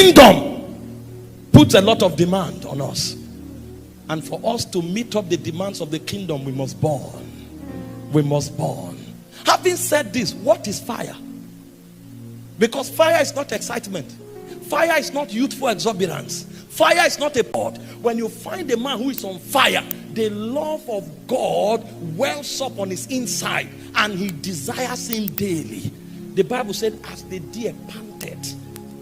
kingdom puts a lot of demand on us. And for us to meet up the demands of the kingdom, we must burn. We must burn. Having said this, what is fire? Because fire is not excitement. Fire is not youthful exuberance. Fire is not a pot. When you find a man who is on fire, the love of God wells up on his inside and he desires him daily. The Bible said, as the deer panted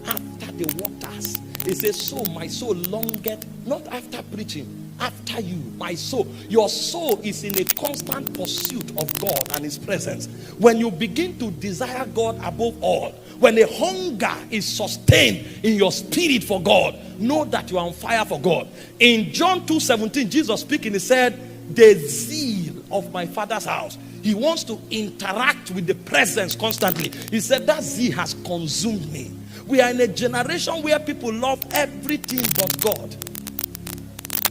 after the waters, it says, so my soul longeth, not after preaching, after you, my soul. Your soul is in a constant pursuit of God and his presence. When you begin to desire God above all, when a hunger is sustained in your spirit for God, know that you are on fire for God. In John 2:17, Jesus speaking, he said, the zeal of my Father's house. He wants to interact with the presence constantly. He said, that zeal has consumed me. We are in a generation where people love everything but God.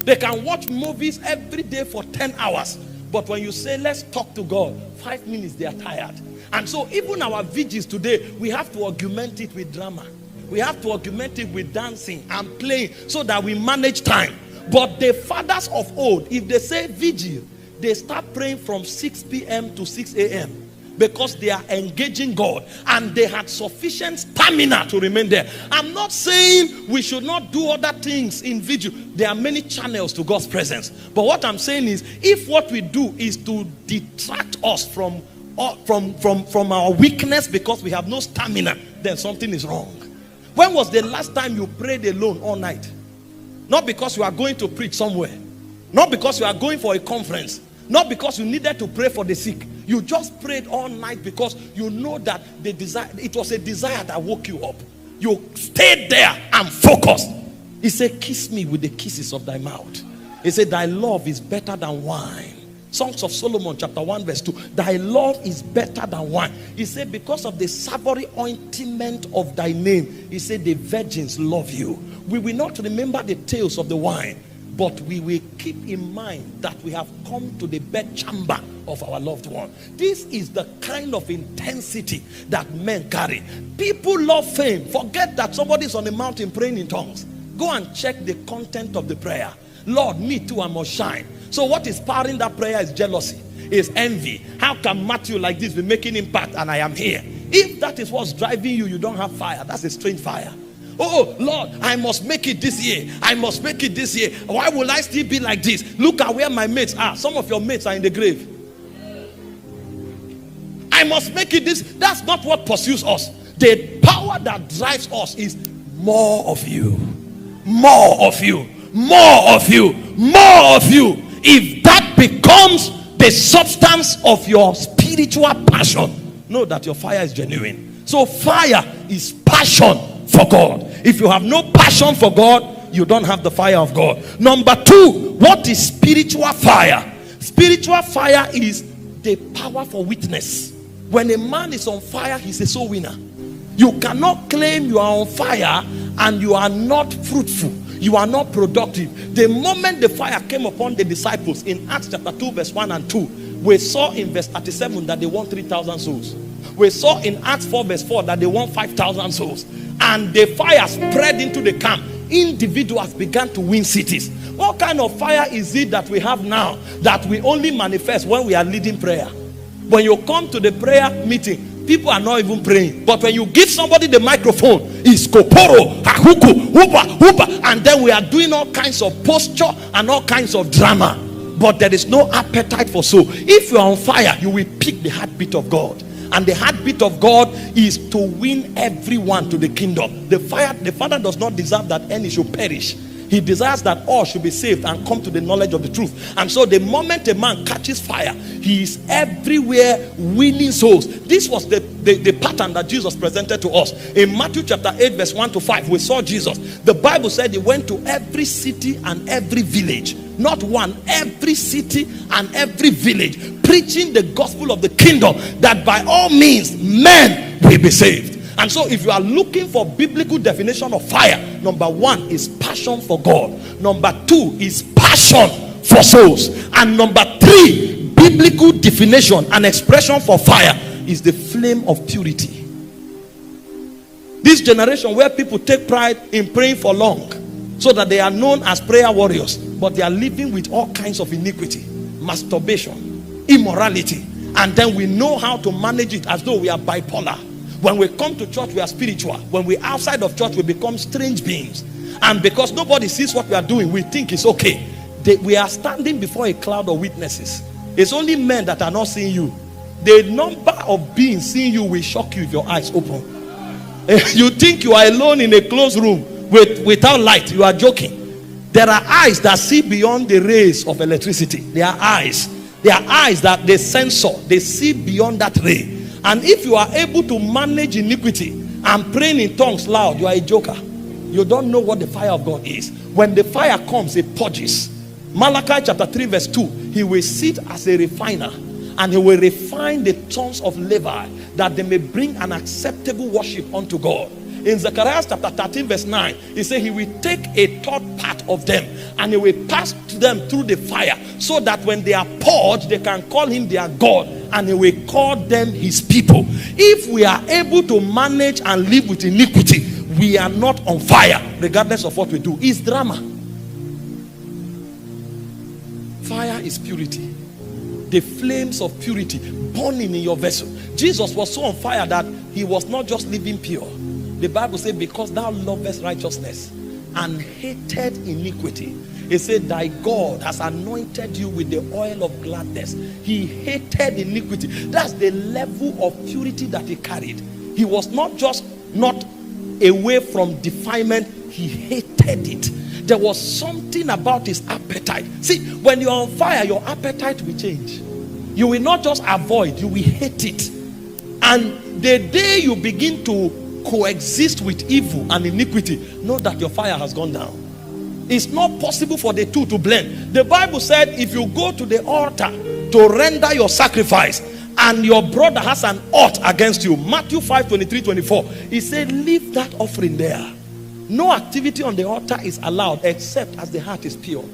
They can watch movies every day for 10 hours. But when you say, let's talk to God, 5 minutes, they are tired. And so even our vigils today, we have to augment it with drama. We have to augment it with dancing and playing so that we manage time. But the fathers of old, if they say vigil, they start praying from 6 p.m. to 6 a.m. because they are engaging God and they had sufficient stamina to remain there. I'm not saying we should not do other things in vigil. There are many channels to God's presence. But what I'm saying is, if what we do is to detract us from our weakness because we have no stamina, then something is wrong. When was the last time you prayed alone all night? Not because you are going to preach somewhere, not because you are going for a conference, not because you needed to pray for the sick. You just prayed all night because you know that the desire, it was a desire that woke you up. You stayed there and focused. He said, kiss me with the kisses of thy mouth. He said, thy love is better than wine. Songs of Solomon chapter 1 verse 2. Thy love is better than wine. He said, because of the savory ointment of thy name, he said, the virgins love you. We will not remember the tales of the wine, but we will keep in mind that we have come to the bedchamber of our loved one. This is the kind of intensity that men carry. People love fame. Forget that somebody is on the mountain praying in tongues. Go and check the content of the prayer. Lord, me too, I must shine. So what is powering that prayer is jealousy, is envy. How can Matthew like this be making impact and I am here? If that is what's driving you, you don't have fire. That's a strange fire. Oh, Lord, I must make it this year. I must make it this year. Why will I still be like this? Look at where my mates are. Some of your mates are in the grave. I must make it this. That's not what pursues us. The power that drives us is more of you. More of you. More of you. More of you. If that becomes the substance of your spiritual passion, know that your fire is genuine. So fire is passion for God. If you have no passion for God, you don't have the fire of God. Number two, what is spiritual fire? Spiritual fire is the power for witness. When a man is on fire, he's a soul winner. You cannot claim you are on fire and you are not fruitful. You are not productive. The moment the fire came upon the disciples in Acts chapter 2 verse 1 and 2, we saw in verse 37 that they won 3,000 souls. We saw in Acts 4 verse 4 that they won 5,000 souls. And the fire spread into the camp. Individuals began to win cities. What kind of fire is it that we have now that we only manifest when we are leading prayer? When you come to the prayer meeting, people are not even praying. But when you give somebody the microphone, it's koporo, hahuku, hoopa, hoopa, and then we are doing all kinds of posture and all kinds of drama. But there is no appetite for soul. If you are on fire, you will pick the heartbeat of God. And the heartbeat of God is to win everyone to the kingdom. The Father does not desire that any should perish. He desires that all should be saved and come to the knowledge of the truth. And so the moment a man catches fire, he is everywhere winning souls. This was the pattern that Jesus presented to us. In Matthew chapter 8 verse 1 to 5, we saw Jesus. The Bible said he went to every city and every village. Not one, every city and every village, preaching the gospel of the kingdom, that by all means men will be saved. And so if you are looking for biblical definition of fire, number one is passion for God. Number two is passion for souls. And number three, biblical definition and expression for fire is the flame of purity. This generation where people take pride in praying for long, so that they are known as prayer warriors, but they are living with all kinds of iniquity, masturbation, immorality, and then we know how to manage it as though we are bipolar. When we come to church, we are spiritual. When we're outside of church, we become strange beings. And because nobody sees what we are doing, we think it's okay. We are standing before a cloud of witnesses. It's only men that are not seeing you. The number of beings seeing you will shock you if your eyes open. You think you are alone in a closed room without light. You are joking. There are eyes that see beyond the rays of electricity. There are eyes. There are eyes that they censor. They see beyond that ray. And if you are able to manage iniquity and praying in tongues loud, you are a joker. You don't know what the fire of God is. When the fire comes, it purges. Malachi chapter 3 verse 2. He will sit as a refiner, and he will refine the sons of Levi, that they may bring an acceptable worship unto God. In Zechariah chapter 13 verse 9, he said he will take a third part of them, and he will pass them through the fire, so that when they are purged, they can call him their God, and he will call them his people. If we are able to manage and live with iniquity, we are not on fire, regardless of what we do. It's drama. Fire is purity. The flames of purity burning in your vessel. Jesus was so on fire that he was not just living pure. The Bible says, because thou lovest righteousness and hated iniquity, it said, thy God has anointed you with the oil of gladness. He hated iniquity. That's the level of purity that he carried. He was not just not away from defilement, he hated it. There was something about his appetite. See, when you're on fire, your appetite will change. You will not just avoid, you will hate it. And the day you begin to coexist with evil and iniquity, know that your fire has gone down. It's not possible for the two to blend. The Bible said, if you go to the altar to render your sacrifice, and your brother has an ought against you, Matthew 5:23-24, he said, leave that offering there. No activity on the altar is allowed except as the heart is pure,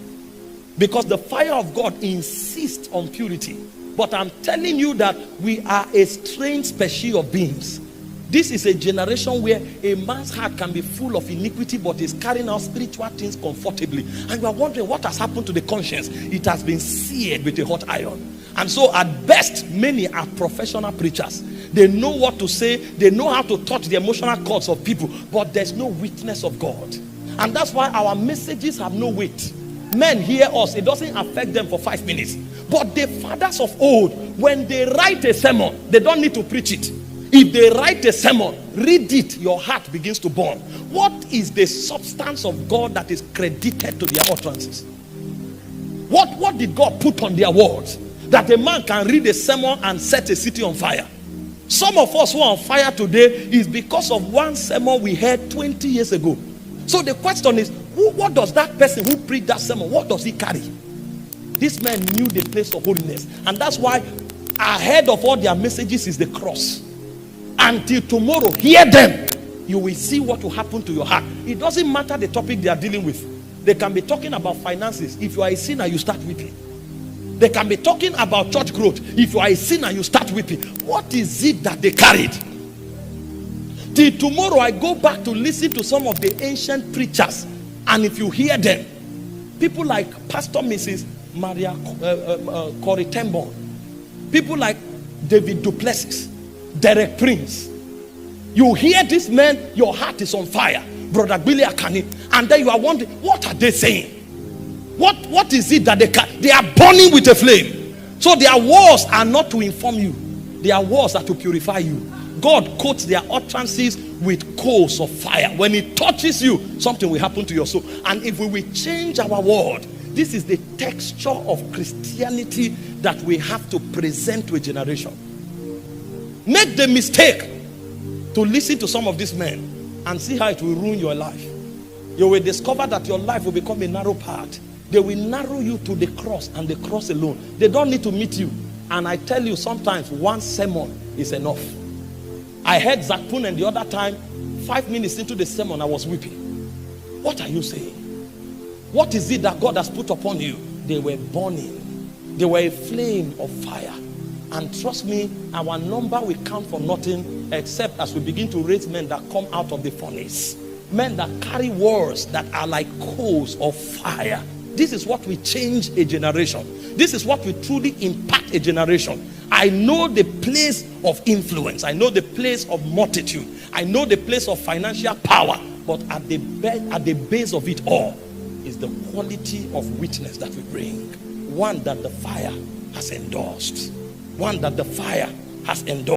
because the fire of God insists on purity. But I'm telling you that we are a strange species of beings. This is a generation where a man's heart can be full of iniquity, but is carrying out spiritual things comfortably, and you are wondering what has happened to the conscience. It has been seared with a hot iron. And so at best, many are professional preachers. They know what to say. They know how to touch the emotional chords of people. But there's no witness of God. And that's why our messages have no weight. Men hear us. It doesn't affect them for 5 minutes. But the fathers of old, when they write a sermon, they don't need to preach it. If they write a sermon, read it, your heart begins to burn. What is the substance of God that is credited to their utterances? What did God put on their words? That a man can read a sermon and set a city on fire. Some of us who are on fire today is because of one sermon we heard 20 years ago. So the question is, what does that person who preached that sermon, what does he carry? This man knew the place of holiness. And that's why ahead of all their messages is the cross. Until tomorrow, hear them. You will see what will happen to your heart. It doesn't matter the topic they are dealing with. They can be talking about finances. If you are a sinner, you start weeping. They can be talking about church growth. If you are a sinner, you start weeping. What is it that they carried? Till tomorrow, I go back to listen to some of the ancient preachers. And if you hear them, people like Pastor Mrs. Maria Corey Tembon, people like David Duplessis, Derek Prince. You hear this man, your heart is on fire. Brother Billy Akani. And then you are wondering, what are they saying? What is it that they are burning with a flame? So their words are not to inform you. Their words are to purify you. God coats their utterances with coals of fire. When it touches you, something will happen to your soul. And if we will change our word, this is the texture of Christianity that we have to present to a generation. Make the mistake to listen to some of these men and see how it will ruin your life. You will discover that your life will become a narrow path. They will narrow you to the cross and the cross alone. They don't need to meet you. And I tell you, sometimes one sermon is enough. I heard Zakpun and the other time, 5 minutes into the sermon, I was weeping. What are you saying? What is it that God has put upon you? They were burning. They were a flame of fire. And trust me, our number will count for nothing except as we begin to raise men that come out of the furnace. Men that carry words that are like coals of fire. This is what will change a generation. This is what will truly impact a generation. I know the place of influence. I know the place of multitude. I know the place of financial power. But at the base of it all is the quality of witness that we bring. One that the fire has endorsed. One that the fire has endorsed.